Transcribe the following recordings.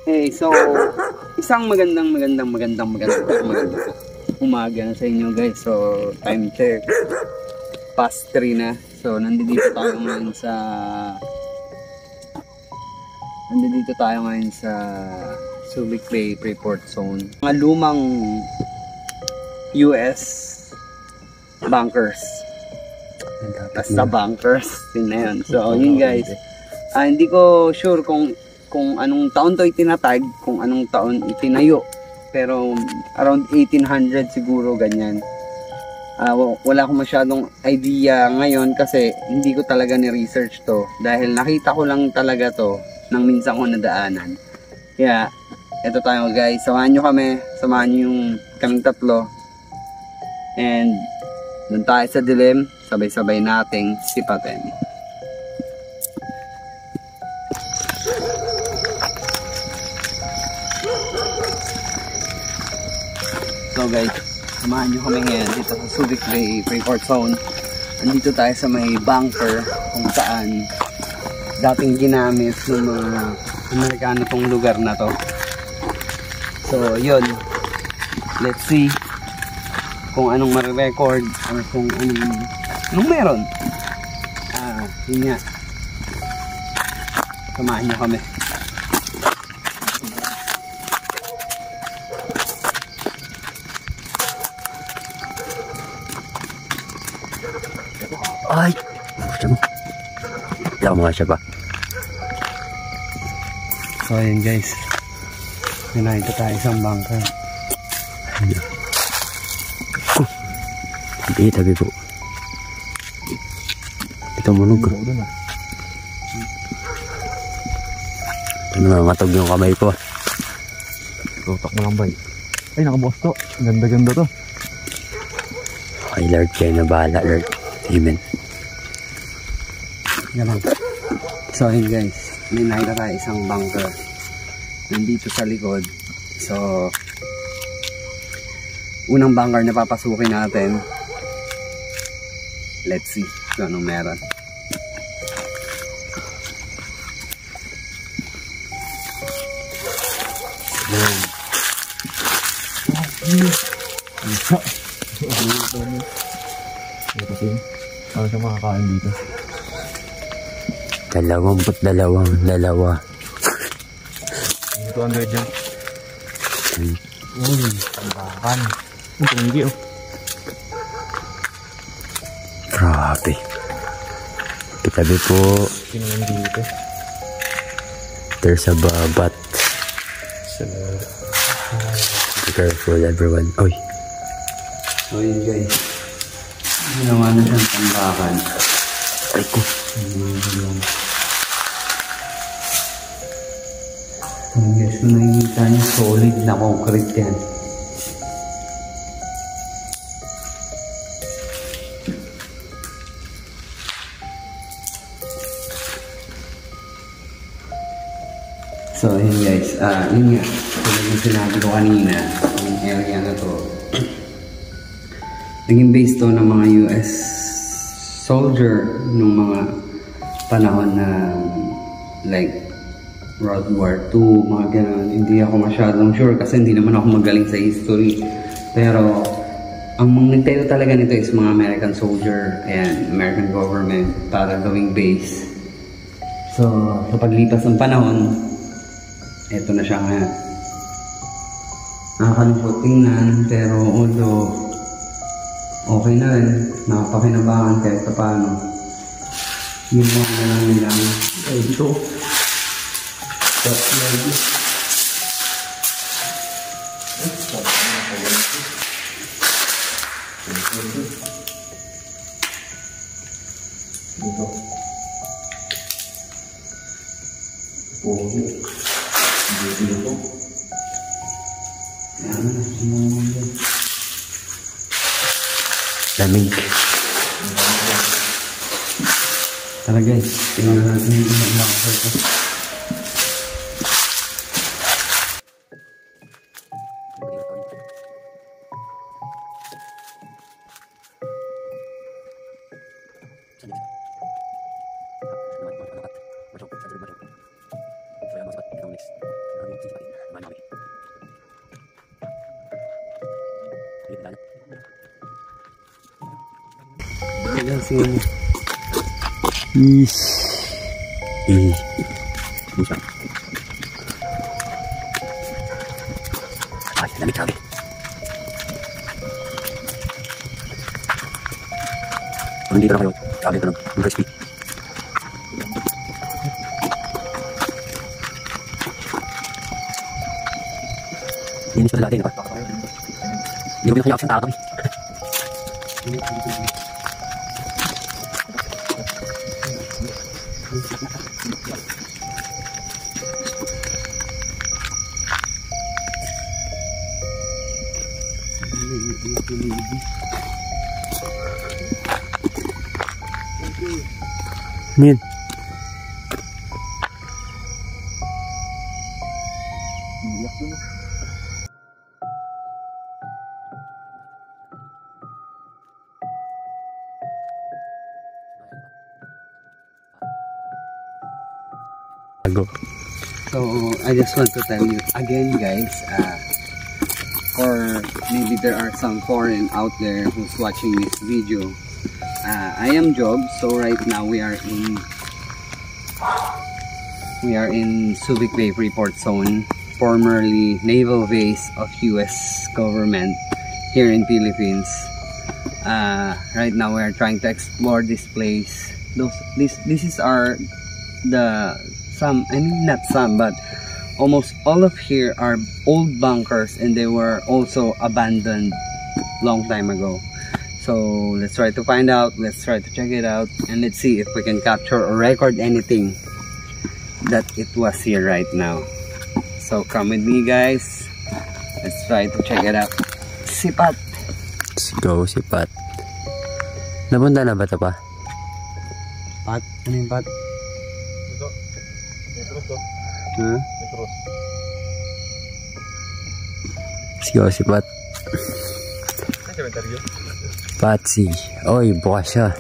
Hey, so isang magandang umaga na sa inyo guys. So time check past 3 na. So nandito tayo ngayon sa Subic Bay Freeport Zone. Mga lumang US bunkers. Basta bunkers din na yun. So yun guys, hindi ko sure kung anong taon to itinatag, kung anong taon itinayo, pero around 1800 siguro, ganyan. Wala akong masyadong idea ngayon kasi hindi ko talaga ni-research to, dahil nakita ko lang talaga to nang minsan ko nadaanan. Kaya eto tayo guys, samahan nyo yung kaming tatlo, and doon tayo sa dilim, sabay-sabay nating sipatin. So guys, samahan nyo kami ngayon dito sa Subic Bay Freeport Zone. Nandito tayo sa may bunker kung saan dating ginamit ng mga Amerikano tong lugar na to. So yun, let's see kung anong marirecord or kung anong meron. Yun nga, samahan nyo kami. Ay! Wala mga siya pa. So ayun guys, nakita tayo isang bunker. Tabi po. Ito munog ko. Nangangatog yung kamay ko. Tutok mo lang ba? Ay, nakabukas to. Ganda-ganda to. Ay Lord, kayo na bahala Lord. Amen. Ganun. So ayun guys, may nakita tayo isang bunker nandito sa likod. So unang bunker na papasukin natin, let's see kung anong meron. Ano siya makakain dito? 22. 200 dyan. Uy, tambakan. Ang tumigi oh. Grabe. Kitabi po. Pinunan dito. There's a babat. Be careful everyone. Oy. So yun guys, ginawa na siyang tambakan. Ay ko. So guys, kung nakikita niyo, solid na concrete yan. So yun guys, yun nga, tulad yung sinabi ko kanina, yung area na to, naging base to ng mga US soldier nung mga panahon na like World War II, mga ganun. Hindi ako masyadong sure kasi hindi naman ako magaling sa history. Pero ang nagtayo talaga nito is mga American soldier and American government para gawing base. So sa paglipas ng panahon, eto na siya ngayon. Nakakalungkot tingnan, pero although okay na rin, nakapakinabangan kahit pa paano. Yun lang na lang nilang ay dito. Stop lagi. Dito. Pogi. Dito. Yan na, sumumunod. Lamig. Tara guys, tingnan natin yung bunker ko. Ayan si Is. Bisa. Ay, lamig grabe. Kung hindi ka na kayo, grabe ito ng crispy. Linis pa natin, diba? Hindi ko pinakayakap sa takam. Min. So I just want to tell you again, guys, or maybe there are some foreign out there who's watching this video. I am Job. So right now we are in Subic Bay Freeport Zone, formerly naval base of US government here in Philippines. Right now we are trying to explore this place. This is not some, but almost all of here are old bunkers, and they were also abandoned long time ago. So let's try to find out, let's try to check it out, and let's see if we can capture or record anything that it was here right now. So come with me, guys, let's try to check it out. Sipat. Let's go, Sipat. Napunta na ba ito pa? Pat? Ano yung pat? Huh? Let's go, Sipat. Patsy. Oy, bukas siya.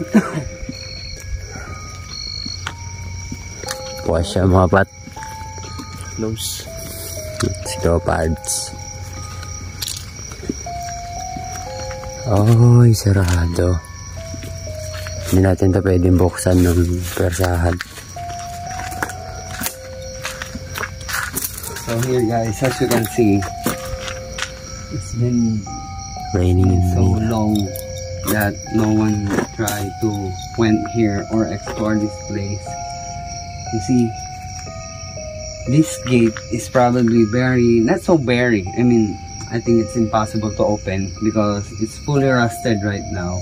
Bukas siya, mga pat. Close. Let's go, pads. Oy, sarado. Hindi natin ito pwedeng buksan ng persahan. So here, guys, as you can see, it's been Raining so long that no one tried to went here or explore this place. You see, this gate is probably not so very, I mean, I think it's impossible to open because it's fully rusted right now.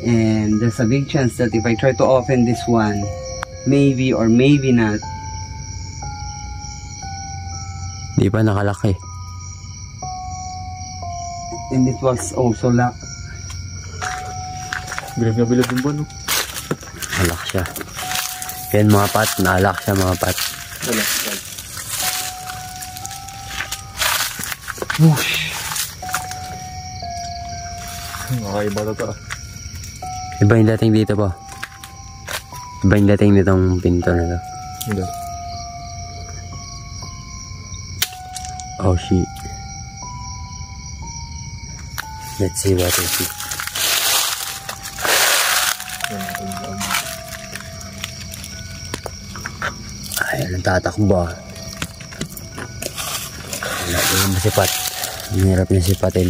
And there's a big chance that if I try to open this one, maybe or maybe not. Di pa nakalaki. And it was also locked. Bilog na bilog yung buwan, no? Nalak siya. Yan mga pat, nalak siya mga pat. Whoosh! Nakaiba na ito. Iba yung dating dito po. Iba yung dating nitong pinto na to. Hindi. Oh shit. Let's see what is it. Ay, tatakbo. Wala yung masipat. Mahirap yung sipatin.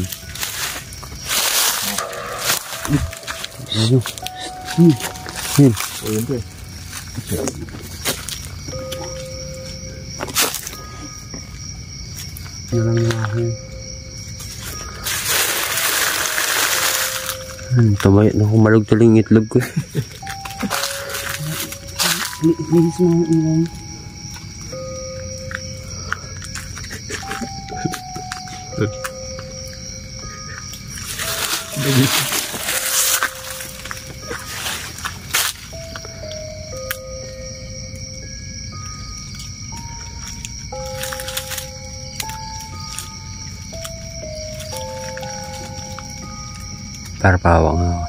Yun. O yun po eh. Tumay na kumalog tuloy yung itlog ko. Linis mo yung ilaw. Para pawang ako.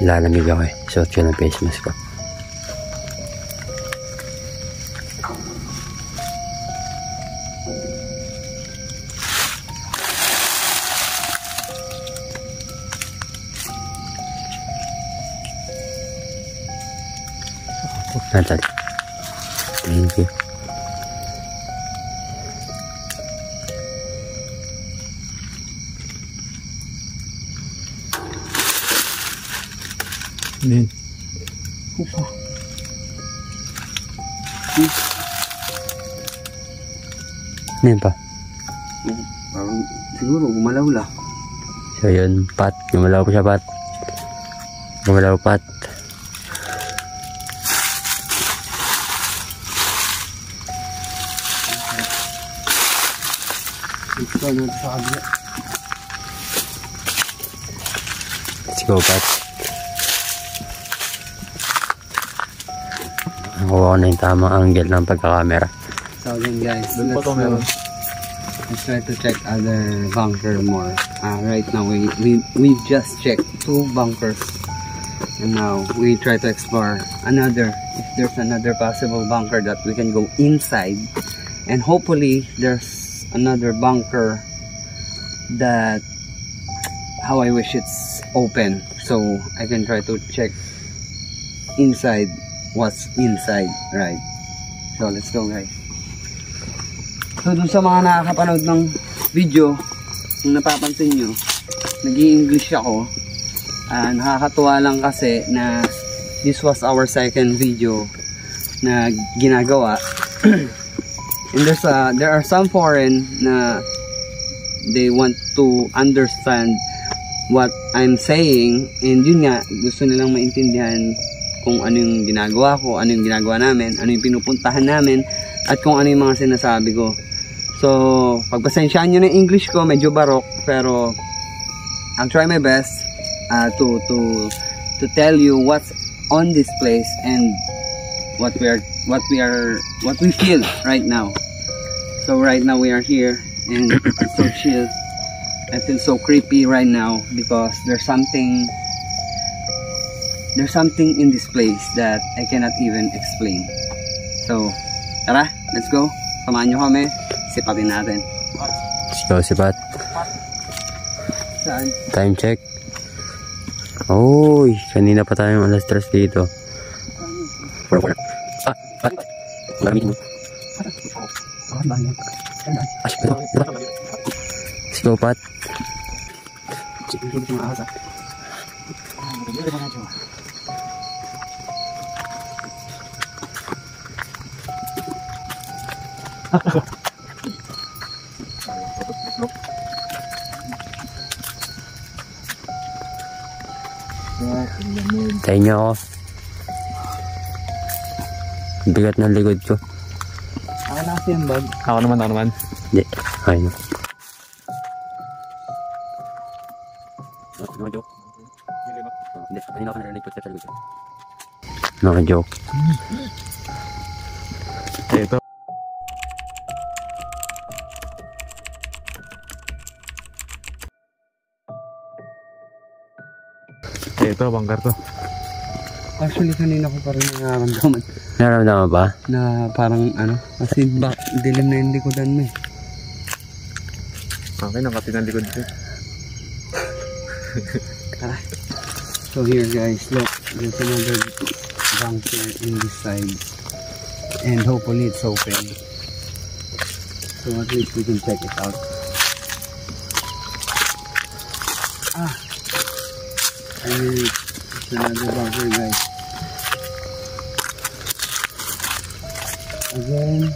Lalamig ako eh. Suot ko ng face mask ko. Natal. Thank you. Hindi. Ano yun pa? Parang siguro gumalaw lang. So yun, Pat. Gumalaw pa siya, Pat. Gumalaw, Pat. Ito na sa kabila. Let's go, Pat. Nakuha ko na yung tamang angle ng pagkakamera. So again guys, Doon pa to meron. let's try to check other bunker more. Right now we just checked 2 bunkers, and now we try to explore another, if there's another possible bunker that we can go inside, and hopefully there's another bunker that how I wish it's open, so I can try to check inside what's inside, right? So let's go guys. So dun sa mga nakakapanood ng video, kung napapansin nyo, nag-i-English ako. Nakakatuwa lang kasi na this was our second video na ginagawa. And there are some foreign na they want to understand what I'm saying, and yun nga, gusto nilang maintindihan kung ano yung ginagawa ko, ano yung ginagawa namin, ano yung pinupuntahan namin, at kung ano yung mga sinasabi ko. So, pagpasensyaan nyo ng English ko, medyo barok, pero I'll try my best to tell you what's on this place and what we feel right now. So right now we are here and it's so chill. I feel so creepy right now because there's something in this place that I cannot even explain. So, tara, let's go. Samahan nyo kami. Sipatin natin. Let's go, sipat. Saan? Time check. Uy, kanina pa tayong alas 3 dito. Pat. Gamitin mo. Let's go, Pat. Tayo niyo ako. Bigat ng likod ko. Ako na kasi yung bag. Ako naman. Hindi. Ayun. Hindi. Kanina ako narinig ko sa likod. Naka-joke. Ito. Ito, bangkar to. Actually, kanina ko pa rin nararamdaman Nararamdaman ba? na parang kasi dilim na yung likodan mo eh. Okay, nakati ng likod ko. So here guys, look, there's another bunker in this side, and hopefully it's open, so at least we can check it out. I mean, it's another bunker guys. Again,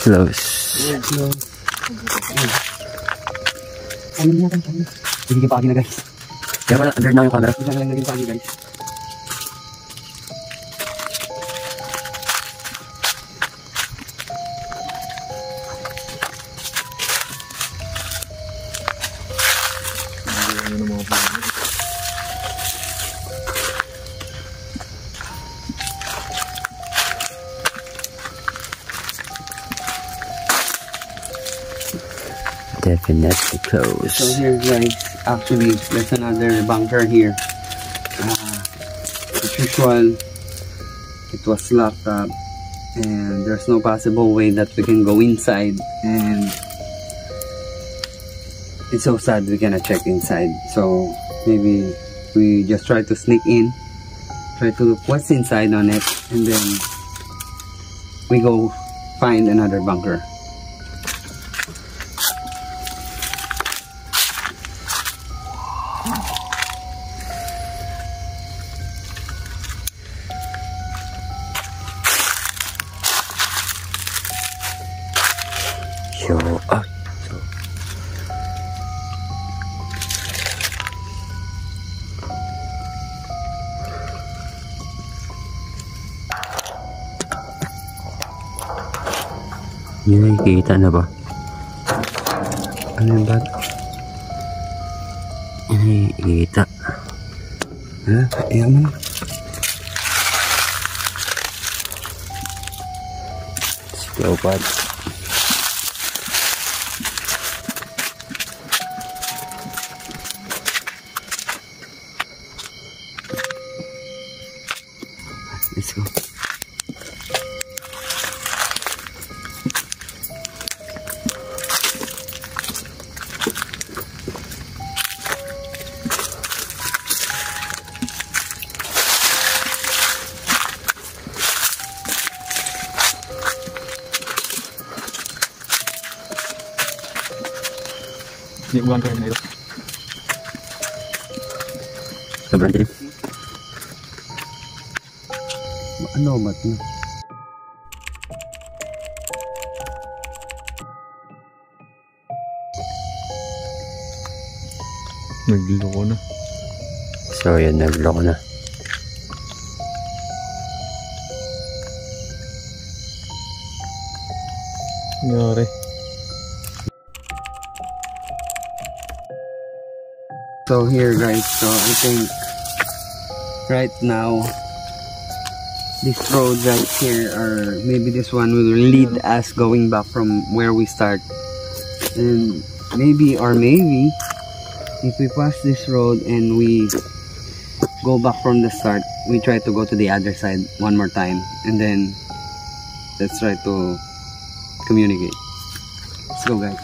Close. we're close. Ano natin siya? Hindi ka pagi na guys. Kaya pala, under na yung camera. Hindi lang naging pagi guys. Definitely close. So here guys, actually there's another bunker here. As usual, it was locked up and there's no possible way that we can go inside, and it's so sad we cannot check inside. So maybe we just try to sneak in try to look what's inside on it, and then we go find another bunker. Hindi nakikita na ba? Ano yung bag? Hindi nakikita. Ha? Ayaw mo na. Let's go, bud. Let's go. Hindi ko kayo nito. Sobrang dilim. Ano ba ito? Nagloko na. So yan, nagloko na. Nangyari. So here guys, so I think right now this road right here, or maybe this one will lead us going back from where we start, and maybe if we pass this road and we go back from the start, we try to go to the other side one more time, and then let's try to communicate. Let's go guys.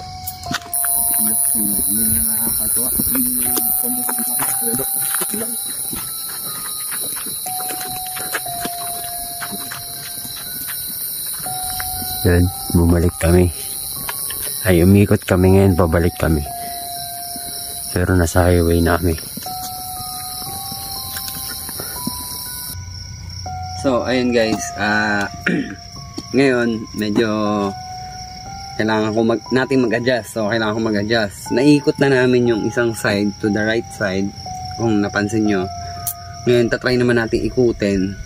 Yan, bumalik kami. Ay, umikot kami ngayon, pabalik kami. Pero nasa highway na kami. So, ayun guys, ngayon, medyo kailangan ko natin mag-adjust. So, kailangan ko mag-adjust. Naikot na namin yung isang side to the right side, kung napansin nyo. Ngayon, tatry naman natin ikutin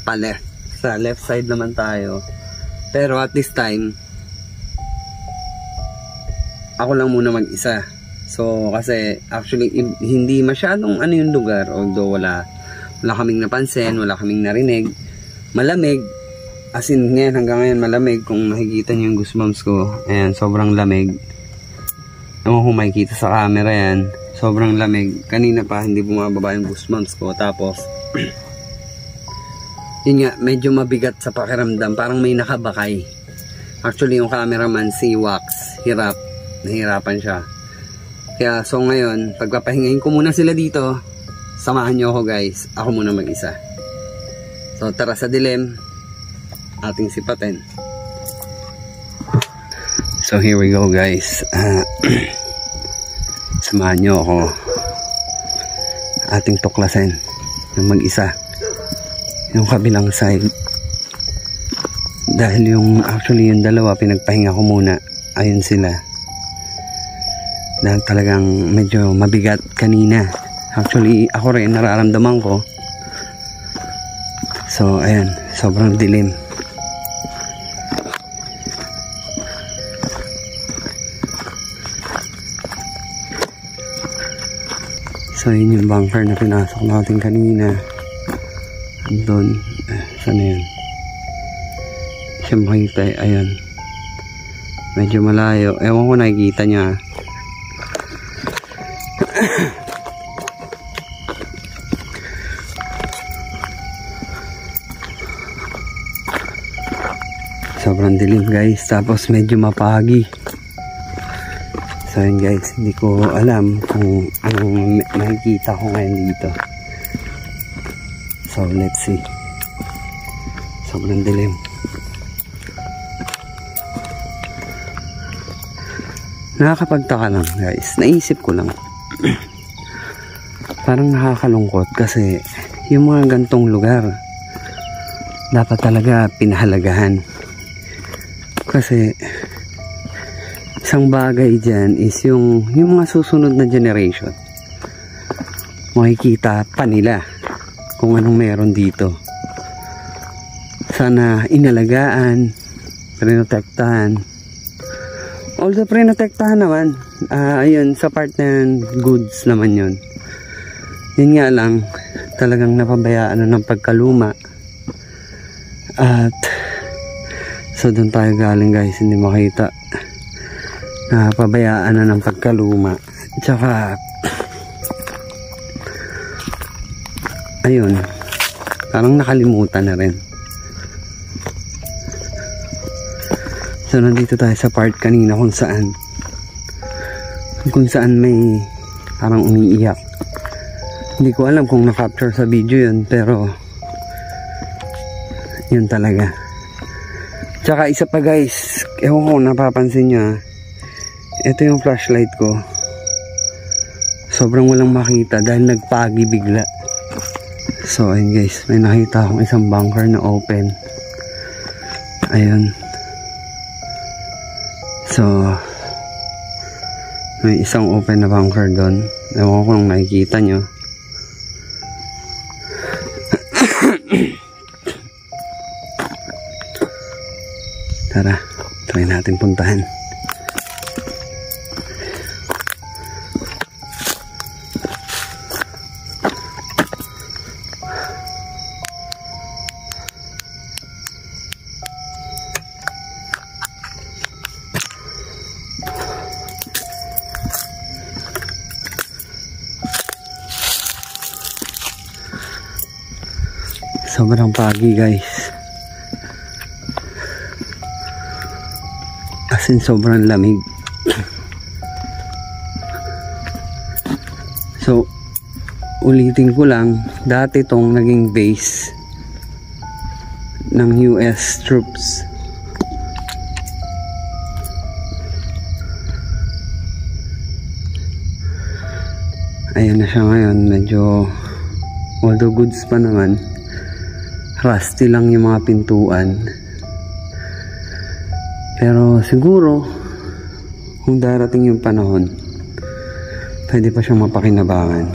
pa left. Sa left side naman tayo. Pero at this time, ako lang muna mag-isa. So, kasi actually, hindi masyadong ano yung lugar. Although wala kaming napansin, wala kaming narinig. Malamig. As in, ngayon, hanggang ngayon malamig. Kung nakikita niyo yung goosebumps ko, ayan, sobrang lamig. Ewan kung makikita sa camera yan. Sobrang lamig. Kanina pa, hindi bumababa yung goosebumps ko. Tapos, yun nga, medyo mabigat sa pakiramdam. Parang may nakabakay. Actually, yung cameraman, si Wax, nahirapan siya. Kaya, so ngayon, pagpapahingayin ko muna sila dito, samahan nyo ako guys. Ako muna mag-isa. So, tara sa dilim, ating sipatin. So, here we go guys. Samahan nyo ako. Ating tuklasin ng mag-isa. Yung kabilang side, dahil actually yung dalawa pinagpahinga ko muna, ayun sila, dahil talagang medyo mabigat kanina. Actually ako rin nararamdaman ko. So ayan, sobrang dilim. So yun yung bunker na pinasok natin kanina. Doon, saan yun? Siya makita, ayun. Medyo malayo. Ewan ko nakikita niya. Sobrang dilim guys. Tapos medyo mapagi. So yun guys, hindi ko alam kung anong nakikita ko ngayon dito. So let's see. Sobrang dilim. Nakakapagtaka lang guys. Naisip ko lang. Parang nakakalungkot kasi yung mga gantong lugar dapat talaga pinahalagahan. Kasi isang bagay dyan is yung mga susunod na generation makikita pa nila kung anong meron dito. Sana inalagaan, prinotektahan. Although prinotektahan naman, ayun, sa part ng goods naman yun. Yun nga lang, talagang napabayaan na ng pagkaluma. At so doon tayo galing guys, hindi makita. Napabayaan na ng pagkaluma. Tsaka ayun, parang nakalimutan na rin. So nandito tayo sa part kanina kung saan may parang umiiyak. Hindi ko alam kung na-capture sa video yun, pero yun talaga. Tsaka isa pa guys, ewan ko napapansin nyo, ito yung flashlight ko, sobrang walang makita dahil nagpagi bigla. So ayun guys, may nakita akong isang bunker na open. Ayun. So may isang open na bunker doon. Ewan ko kung nakikita nyo. Tara, try natin puntahan. Sobrang pagi guys. As in sobrang lamig. So ulitin ko lang, dati tong naging base ng US troops. Ayan na siya ngayon. Medyo, although goods pa naman, rusty lang yung mga pintuan. Pero siguro kung darating yung panahon, pwede pa siyang mapakinabangan.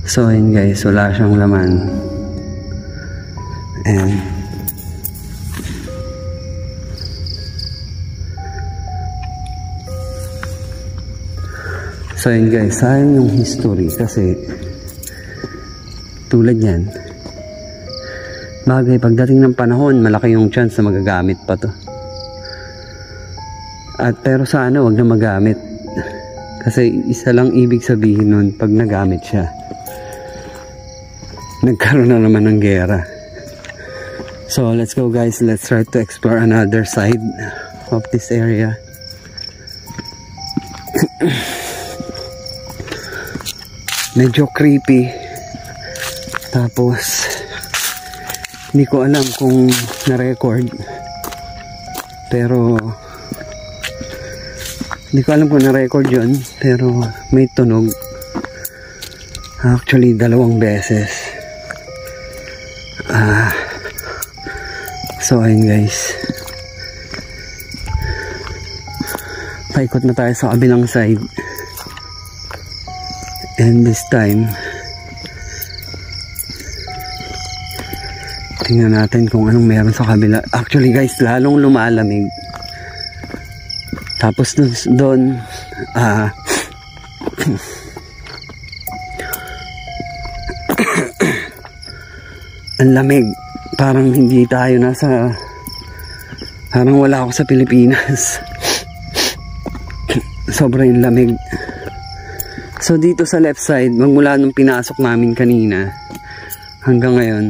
So ayun guys, wala siyang laman. And so yun guys, sayang yung history kasi tulad yan, bagay pagdating ng panahon malaki yung chance na magagamit pa to. At pero sana wag na magamit kasi isa lang ibig sabihin nun, pag nagamit siya nagkaroon na naman ng gera. So let's go guys, let's try to explore another side of this area. Medyo creepy, tapos hindi ko alam kung na-record, pero hindi ko alam kung na-record yun, pero may tunog actually 2 beses. So ayun guys, paikot na tayo sa kabilang side. And this time, tingnan natin kung anong meron sa kabila. Actually guys, lalong lumalamig. Tapos doon, ang lamig. Parang hindi tayo nasa, parang wala ako sa Pilipinas. Sobrang lamig. So dito sa left side, magmula nung pinasok namin kanina hanggang ngayon,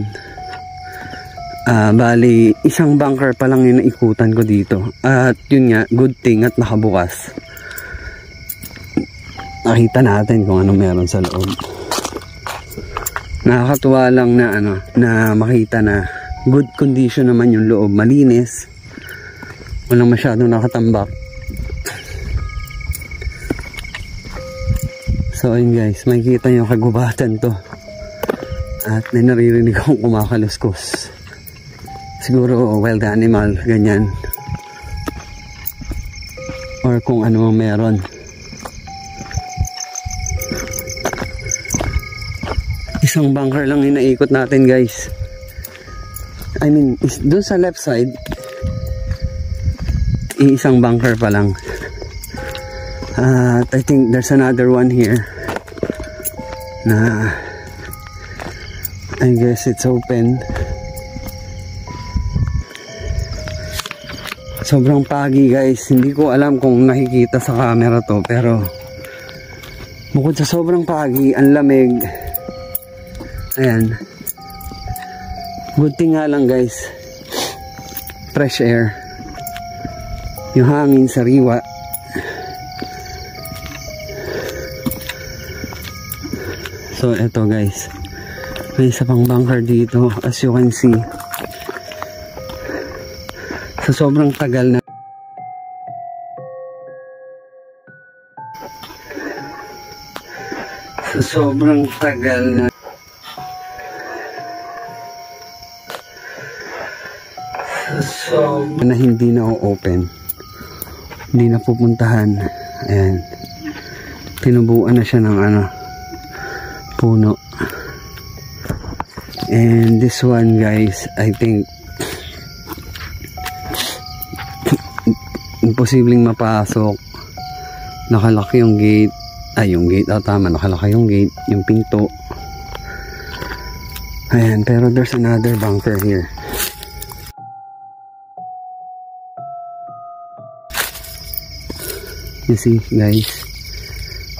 bali isang bunker pa lang yung naikutan ko dito. At yun nga, good thing at nakabukas. nakita natin kung anong meron sa loob. Nakakatuwa lang na na makita na good condition naman yung loob, malinis, walang masyadong nakatambak. So ayun guys, makikita nyo kagubatan to at may naririnig akong kumakaluskos, siguro wild animal, ganyan, or kung ano mang meron. Isang bunker lang yung naikot natin guys. I mean, doon sa left side, isang bunker pa lang. I think there's another one here na I guess it's open. Sobrang pagi guys, hindi ko alam kung nakikita sa camera to, pero bukod sa sobrang pagi, ang lamig. Ayan. Good thing nga lang guys, fresh air, yung hangin sariwa. So eto guys, may isa pang bunker dito, as you can see. Sa sobrang tagal na na hindi na open, hindi na pupuntahan. Ayan, tinubuan na siya ng puno. And this one guys, I think imposibleng mapasok, nakalaki yung gate, nakalaki yung gate, yung pinto. Ayan, pero there's another bunker here. You see guys,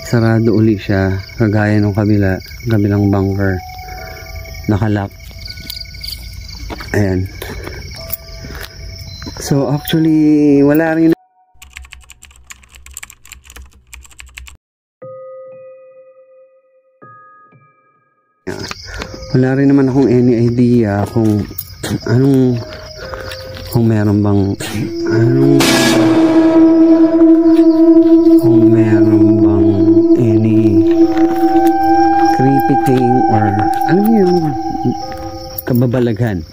sarado uli siya, kagaya ng kabilang bunker, nakalock. Ayan. So actually wala rin naman akong any idea kung meron bang any creepy thing or yung kababalaghan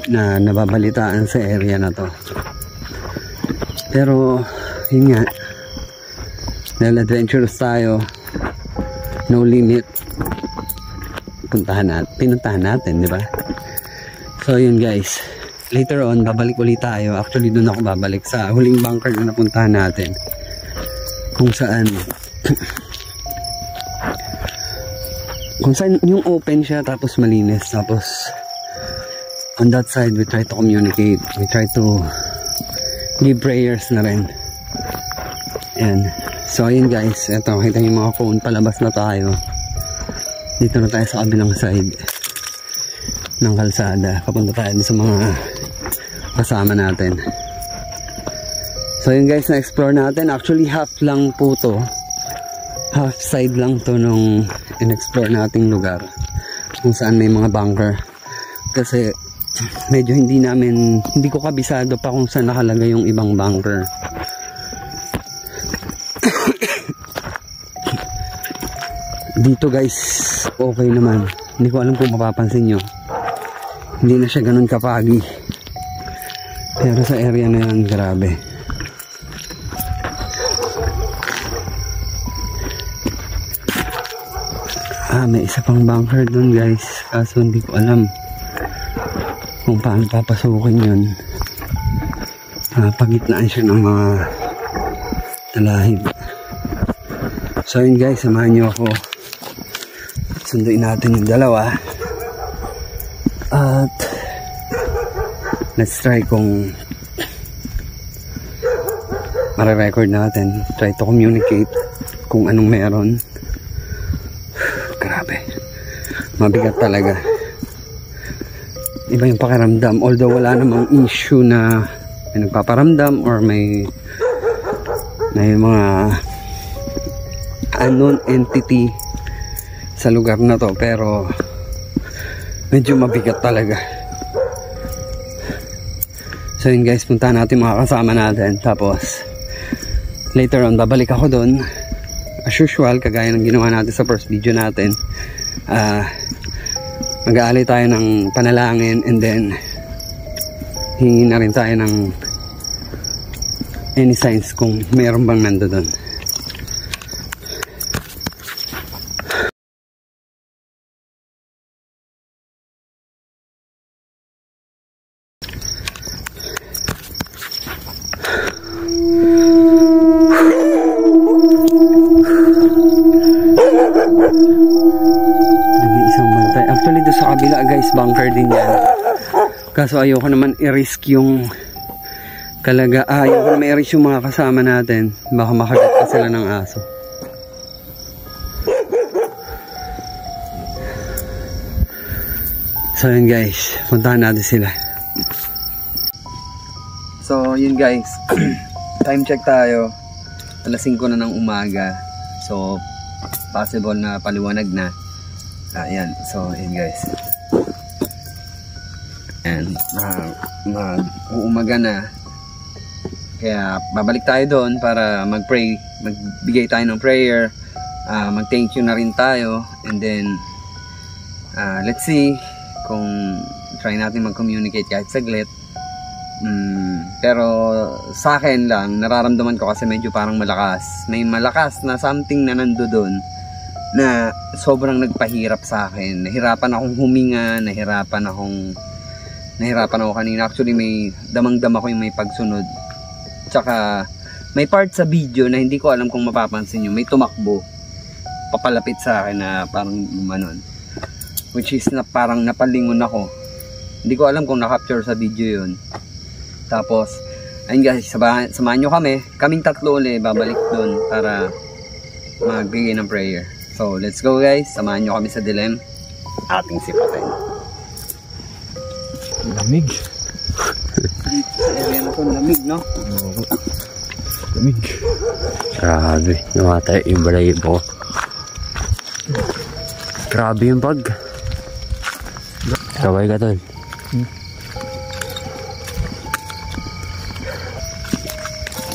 na nababalitaan sa area na to. Pero yun nga, dahil adventurous tayo, no limit, pinuntahan natin, di ba? So yun guys, later on babalik ulit tayo. Actually doon ako babalik sa huling bunker na napuntahan natin, kung saan yung open siya, tapos malinis, tapos on that side we try to communicate, we try to give prayers na rin. And so ayun guys, eto, kita yung mga phone, palabas na tayo. Dito na tayo sa kabilang side ng kalsada, papunta tayo sa mga kasama natin. So yun guys, na-explore natin. Actually half lang po to, half side lang to nung in-explore nating lugar kung saan may mga bunker, kasi medyo hindi ko kabisado pa kung saan nakalagay yung ibang bunker. Dito guys, okay naman. Hindi ko alam kung mapapansin nyo, hindi na siya ganun kapagi, pero sa area na yan, grabe. May isa pang bunker dun guys, kaso hindi ko alam kung paano papasukin yun. Pagitnaan siya ng mga talahib. So yun guys, samahan nyo ako, sunduin natin yung dalawa at let's try kung mare-record natin, try to communicate kung anong meron. Grabe, mabigat talaga, iba yung pakiramdam, although wala namang issue na may nagpaparamdam or may mga unknown entity sa lugar na to, pero medyo mabigat talaga. So yun guys, puntahan natin mga kasama natin, tapos later on babalik ako doon as usual, kagaya ng ginawa natin sa first video natin. Mag-aalay tayo ng panalangin, and then hingi na rin tayo ng any signs kung meron bang nando doon. Actually doon sa kabila guys, bunker din yan. Kaso ayoko naman i-risk yung ayoko naman i-risk yung mga kasama natin. Baka makagat pa sila ng aso. So yun guys, puntahan natin sila. So yun guys, time check tayo. Alas 5 na ng umaga. So possible na paliwanag na. Ayan, so yun guys. And mag-uumaga na. Kaya babalik tayo doon para mag-pray, magbigay tayo ng prayer, mag-thank you na rin tayo, and then let's see kung try natin mag-communicate kahit saglit. Pero sa akin lang, nararamdaman ko kasi medyo parang malakas. May malakas na something na nando doon na sobrang nagpahirap sa akin. Nahirapan akong huminga, nahirapan ako kanina. Actually may damang-dama ko yung may pagsunod. Tsaka may part sa video na hindi ko alam kung mapapansin nyo, may tumakbo papalapit sa akin na parang gumanon, which is na parang napalingon ako. Hindi ko alam kung na-capture sa video yun. Tapos ayun guys, samahan nyo kaming tatlo ulit babalik doon para magbigay ng prayer. So, let's go guys. Samahan nyo kami sa dilim. Ating sipatin. Lamig. Area na to, lamig, no? Lamig. Grabe. Namatay yung balayibo. Grabe yung bag. Kaway ka tol.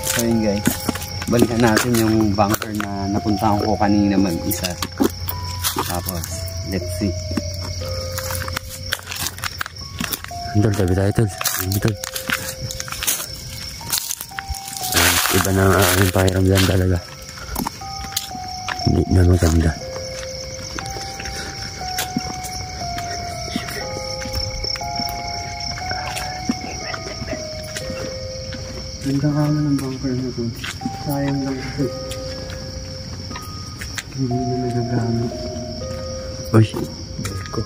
So yun guys, balikan natin yung bunker na napuntahan ko kanina mag-isa. Tapos, let's see. Tol, tabi tayo tol. Tol. Iba na ang aking pakiramdam talaga. Hindi na maganda. Ganda ka ng bunker na to. Sayang lang ito. Hindi na nagagamit. Uy. Ko.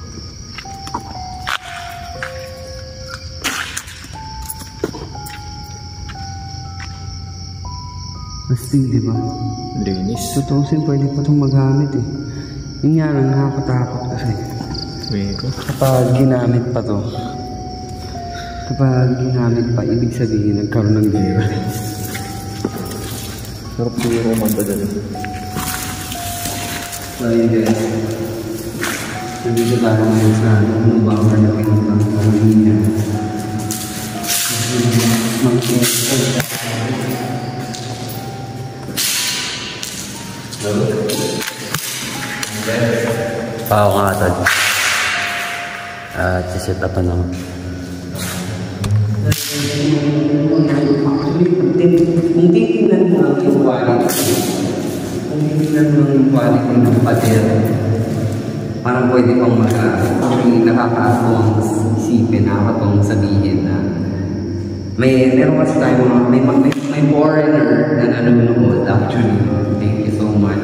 Astig, di ba? Linis. Tutusin, pwede pa itong magamit eh. Yun nga lang, nakakatakot kasi. Weko. Kapag ginamit pa to, ibig sabihin nagkaroon ng gera. Sarap siguro kumanda dyan. So yun guys, nandito tayo ngayon sa bunker na pinuntan sa kanina. Pao nga tol. At siset up na naman. Kung titignan mo lang yung quality ng pader, parang pwede kong actually nakakatawang isipin, nakakatawang sabihin na meron kasi tayo may foreigner na nanonood actually. Thank you so much.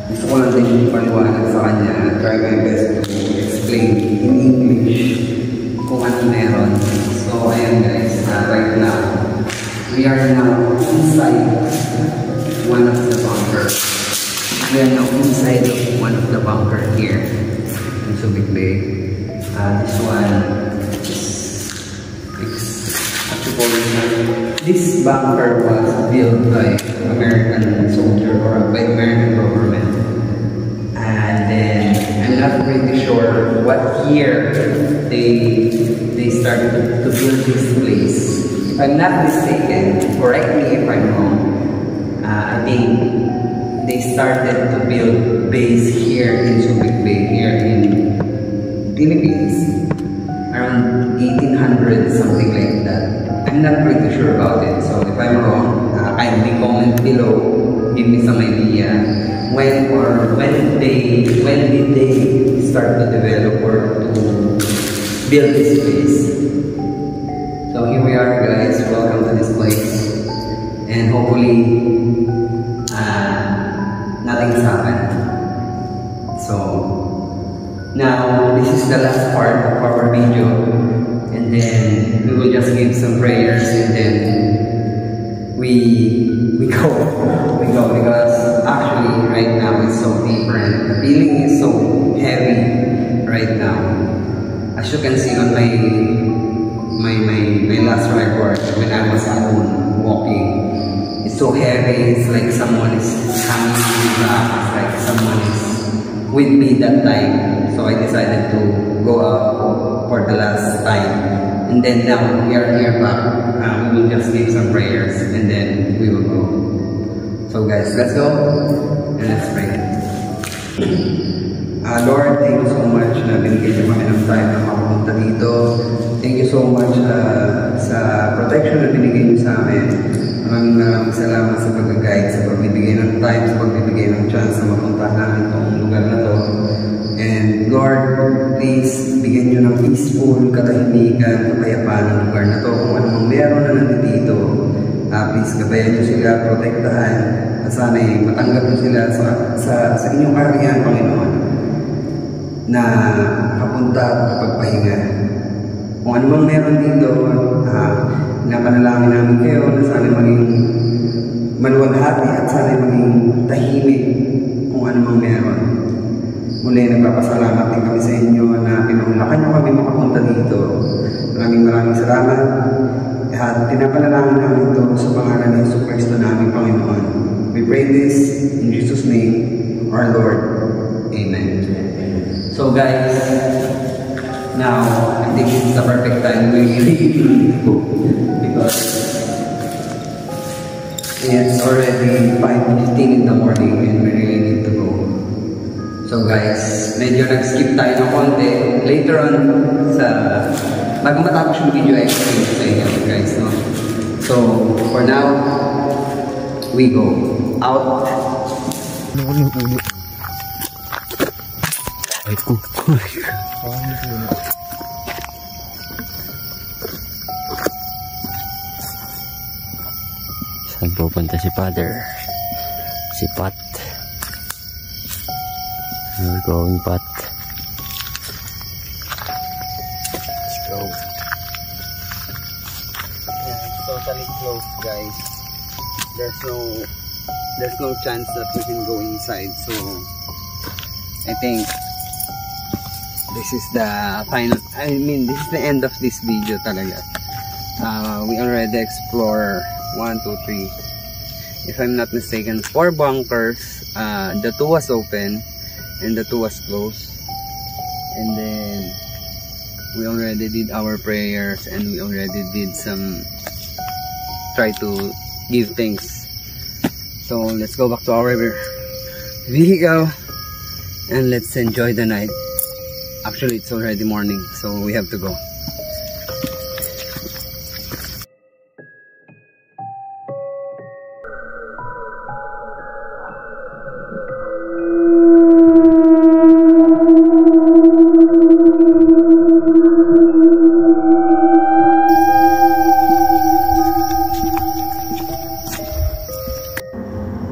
Gusto ko lang din paliwanag sa kanya, try my best to explain in English kung ano meron. So ayan guys, right now we are now inside one of the bunker. We are now inside one of the bunker here in Subic Bay. This one is this bunker was built by American by the American government. And then I'm not pretty sure what year they started to build this place. If I'm not mistaken, correct me if I'm wrong, I think they started to build base here in Subic Bay, here in Philippines, around 1800, something like that. I'm not pretty sure about it, so if I'm wrong, kindly comment below, give me some idea when did they start to develop or to build this place. So here we are, guys. Welcome to this place, and hopefully nothing's happened. So now this is the last part of our video, and then we will just give some prayers, and then we go because actually right now it's so different. The feeling is so heavy right now. As you can see on my last record when I was alone walking, it's so heavy. It's like someone is hanging me back. It's like someone is with me that time. So I decided to go out for the last time. And then now we are here back. We will just give some prayers and then we will go. So guys, let's go and let's pray. Lord, thank you so much na binigyan niyo kami ng time na makapunta dito. Thank you so much sa protection na binigay niyo sa amin. Maraming salamat sa pag-guide, sa pagbibigay ng time, sa pagbibigay ng chance na mapunta namin itong lugar na to. And Lord, please bigyan niyo ng peaceful, katahimikan, kapayapaan ng lugar na to. Kung anong meron na nandito, please gabayan niyo sila, protektahan, at sana matanggap niyo sila sa inyong kaharian, Panginoon, na kapunta at kapagpahinga. Kung ano mang meron dito, napanalangin namin kayo na sana maging maluwalhati at sana maging tahimik kung ano mang meron. Muli, nagpapasalamat din kami sa inyo na pinunlakan nyo kami makapunta dito. Maraming salamat. At pinapanalangin namin ito sa pangalan ni Jesus Cristo namin, Panginoon. We pray this in Jesus' name, our Lord. Amen. So guys, now I think it's the perfect time we really need to go because it's already 5:15 in the morning and we really need to go. So guys, medyo nag-skip tayo ng konti. Later on, bago matapos yung video, I explain sa inyo guys, no? So, for now, we go out. Ay ko. Saan pupunta si Father? Si Pat. We're going Pat. Let's go. Yeah, it's totally closed, guys. There's no chance that we can go inside. So I think this is the final. This is the end of this video talaga. We already explore 1, 2, 3. If I'm not mistaken, 4 bunkers. The 2 was open and the 2 was closed. And then we already did our prayers and we already did try to give thanks. So let's go back to our vehicle and let's enjoy the night. Actually, it's already morning, so we have to go.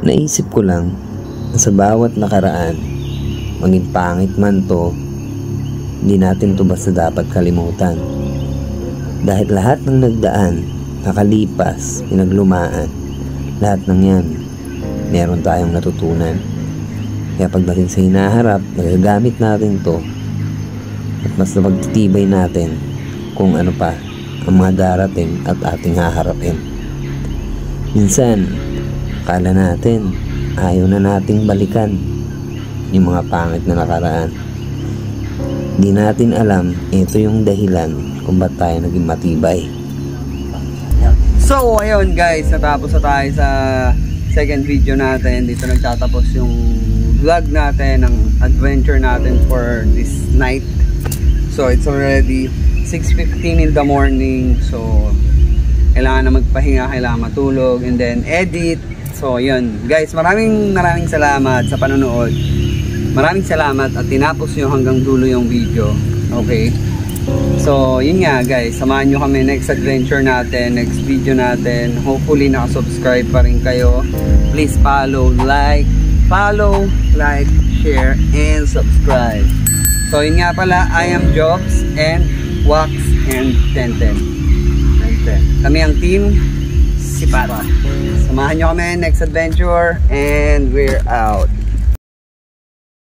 Naisip ko lang na sa bawat nakaraan, maging pangit man to, hindi natin to basta dapat kalimutan. Dahil lahat ng nagdaan, nakalipas, pinaglumaan, lahat ng yan, meron tayong natutunan. Kaya pagdating sa hinaharap, nagagamit natin to at mas napagtitibay natin kung ano pa ang mga darating at ating haharapin. Minsan, Kala natin, ayaw na nating balikan yung mga pangit na nakaraan. Di natin alam, ito yung dahilan kung ba't tayo naging matibay. So ayun guys, natapos na tayo sa second video natin. Dito nagtatapos yung vlog natin, ng adventure natin for this night. So it's already 6:15 in the morning. So kailangan na magpahinga, kailangan matulog, and then edit. So yun guys, maraming salamat sa panonood. Maraming salamat at tinapos nyo hanggang dulo yung video. Okay, so yun nga guys, samahan nyo kami next adventure natin, next video natin. Hopefully nakasubscribe pa rin kayo. Please follow, like, share, and subscribe. So yun nga pala, I am Jobs and Wax and Tenten. Kami ang team Sipat. Samahan nyo kami next adventure, and we're out.